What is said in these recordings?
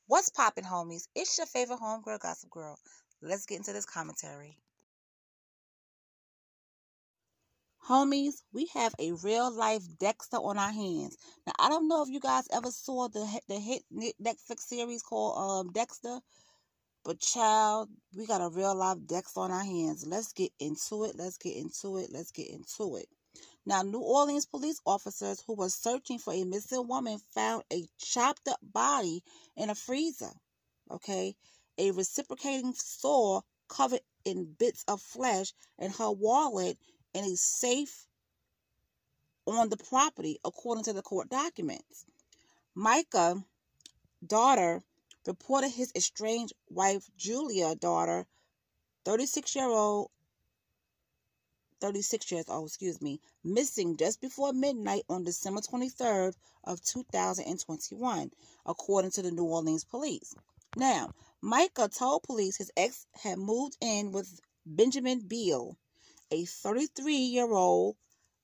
What's poppin', homies? It's your favorite homegirl, Gossip Girl. Let's get into this commentary. Homies, we have a real life Dexter on our hands. Now, I don't know if you guys ever saw the hit Netflix series called Dexter, but child, we got a real life Dexter on our hands. Let's get into it. Let's get into it. Let's get into it. Now, New Orleans police officers who were searching for a missing woman found a chopped up body in a freezer. Okay, a reciprocating saw covered in bits of flesh and her wallet in a safe on the property, according to the court documents. Micah Dardar reported his estranged wife, Julia Dardar, 36 years old, missing just before midnight on December 23rd of 2021, according to the New Orleans police. Now, Micah told police his ex had moved in with Benjamin Beale, a 33-year-old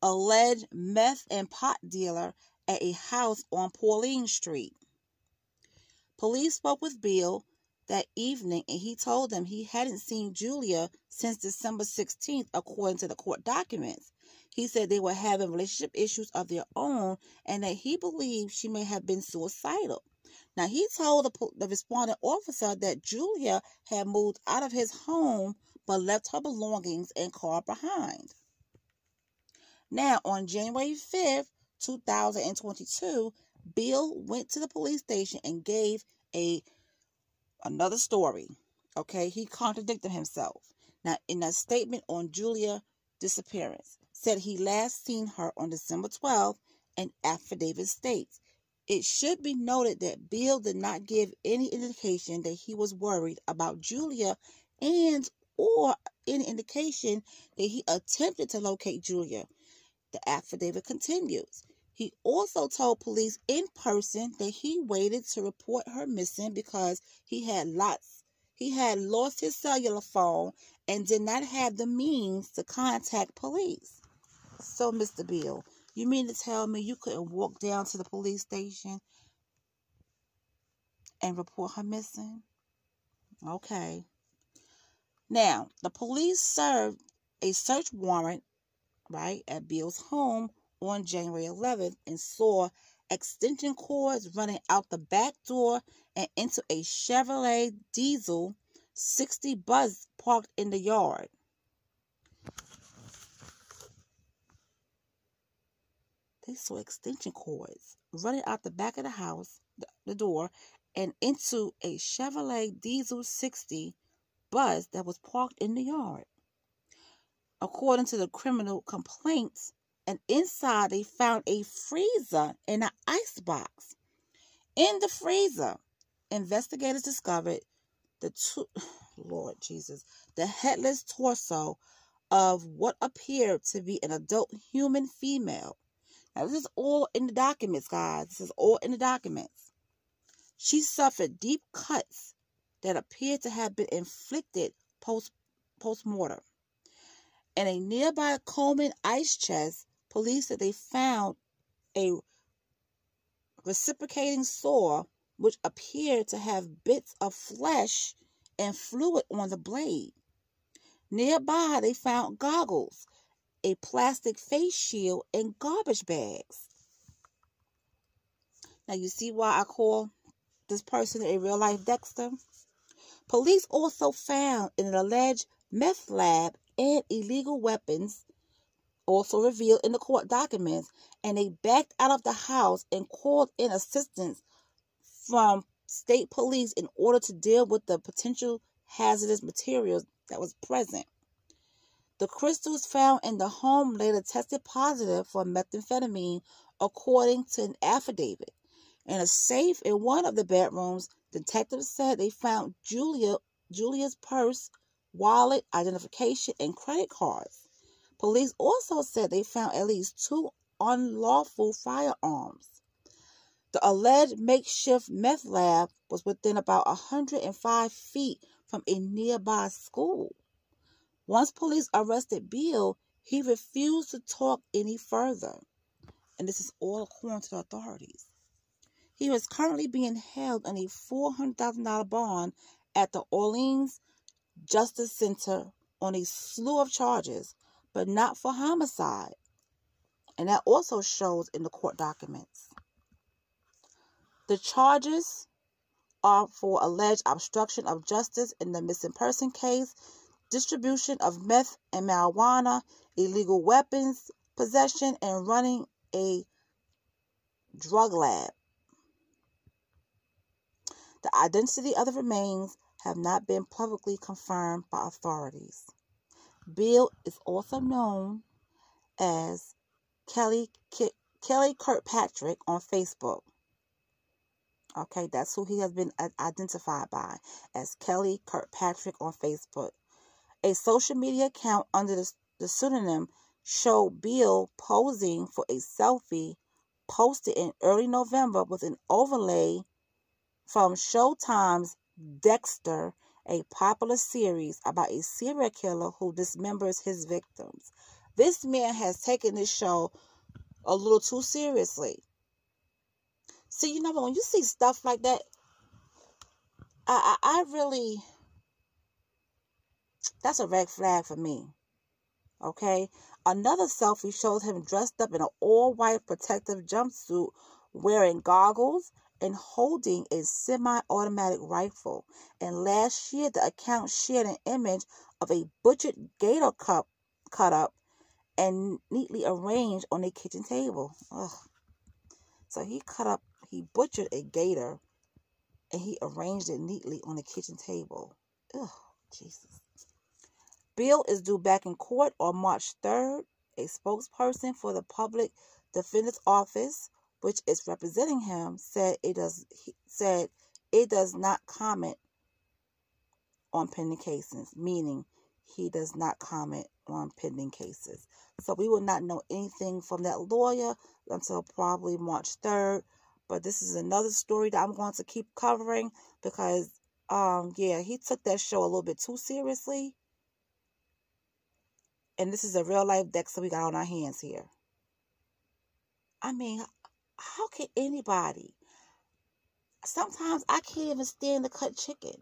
alleged meth and pot dealer, at a house on Pauline Street. Police spoke with Beale that evening, and he told them he hadn't seen Julia since December 16th, according to the court documents. He said they were having relationship issues of their own and that he believed she may have been suicidal. Now, he told the responding officer that Julia had moved out of his home but left her belongings and car behind. Now, on January 5th, 2022, Bill went to the police station and gave another story. Okay, he contradicted himself. Now, in a statement on Julia's disappearance, said he last seen her on December 12th, and affidavit states. It should be noted that Bill did not give any indication that he was worried about Julia and or any indication that he attempted to locate Julia. The affidavit continues. He also told police in person that he waited to report her missing because he had lost his cellular phone and did not have the means to contact police. So, Mr. Beale, you mean to tell me you couldn't walk down to the police station and report her missing? Okay. Now, the police served a search warrant, right, at Beale's home on January 11th and saw extension cords running out the back door and into a Chevrolet Diesel 60 bus parked in the yard. They saw extension cords running out the back of the house, the door, and into a Chevrolet Diesel 60 bus that was parked in the yard. According to the criminal complaints, and inside they found a freezer and an ice box. In the freezer, investigators discovered the headless torso of what appeared to be an adult human female. Now, this is all in the documents, guys. This is all in the documents. She suffered deep cuts that appeared to have been inflicted post-mortem. In a nearby Coleman ice chest, police said they found a reciprocating saw which appeared to have bits of flesh and fluid on the blade. Nearby, they found goggles, a plastic face shield, and garbage bags. Now, you see why I call this person a real-life Dexter? Police also found an alleged meth lab and illegal weapons, also revealed in the court documents, and they backed out of the house and called in assistance from state police in order to deal with the potential hazardous materials that was present. The crystals found in the home later tested positive for methamphetamine, according to an affidavit. In a safe in one of the bedrooms, detectives said they found Julia's purse, wallet, identification, and credit cards. Police also said they found at least 2 unlawful firearms. The alleged makeshift meth lab was within about 105 feet from a nearby school. Once police arrested Beale, he refused to talk any further. And this is all according to the authorities. He is currently being held on a $400,000 bond at the Orleans Justice Center on a slew of charges, but not for homicide. And that also shows in the court documents. The charges are for alleged obstruction of justice in the missing person case, distribution of meth and marijuana, illegal weapons possession, and running a drug lab. The identity of the remains have not been publicly confirmed by authorities. Beale is also known as Kelly Kirkpatrick on Facebook. Okay, that's who he has been identified by, as Kelly Kirkpatrick on Facebook. A social media account under the pseudonym showed Beale posing for a selfie posted in early November with an overlay from Showtime's Dexter, a popular series about a serial killer who dismembers his victims. This man has taken this show a little too seriously. See, you know, when you see stuff like that, I really, that's a red flag for me. Okay? Another selfie shows him dressed up in an all-white protective jumpsuit, wearing goggles, and holding a semi-automatic rifle. And last year, the account shared an image of a butchered gator cup cut up and neatly arranged on a kitchen table. Ugh. So he butchered a gator and he arranged it neatly on the kitchen table. Ugh, Jesus. Beale is due back in court on March 3rd. A spokesperson for the Public Defender's Office, which is representing him, said it does not comment on pending cases, meaning he does not comment on pending cases. So we will not know anything from that lawyer until probably March 3rd. But this is another story that I'm going to keep covering because, yeah, he took that show a little bit too seriously. And this is a real-life Dexter we got on our hands here. I mean, how can anybody... Sometimes I can't even stand to cut chicken.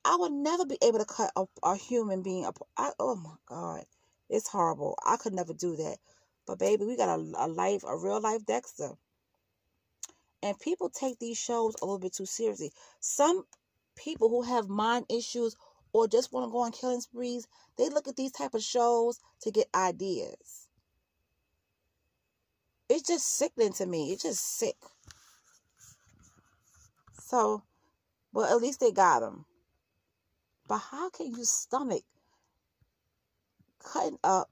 I would never be able to cut a human being. Oh, my God. It's horrible. I could never do that. But, baby, we got a real-life Dexter. And people take these shows a little bit too seriously. Some people who have mind issues or just want to go on killing sprees, they look at these type of shows to get ideas. It's just sickening to me. It's just sick. So, well, at least they got him. But how can you stomach cutting up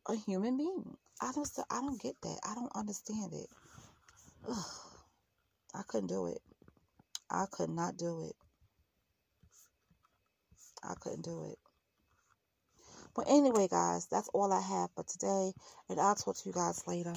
a human being? I don't get that. I don't understand it. Ugh. I couldn't do it. I could not do it. I couldn't do it. But anyway, guys, that's all I have for today. And I'll talk to you guys later.